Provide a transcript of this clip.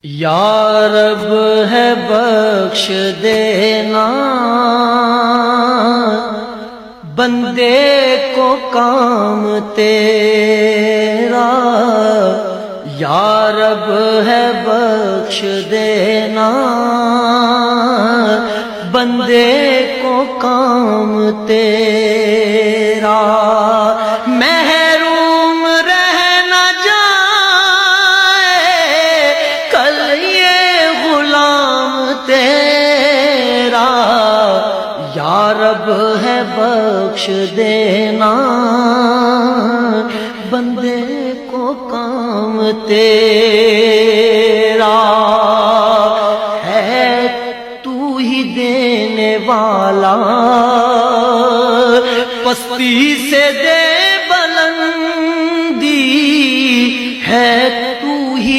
یا رب ہے بخش دینا بندے کو کام تیرا، یا رب ہے بخش دینا بندے کو کام تیرا، محروم رہ نہ جائے کل یہ غلام تیرا، یا رب ہے بخش دینا بندے کو کام تیرا، ہے تو ہی دینے والا پستی سے دے بلندی، ہے تو ہی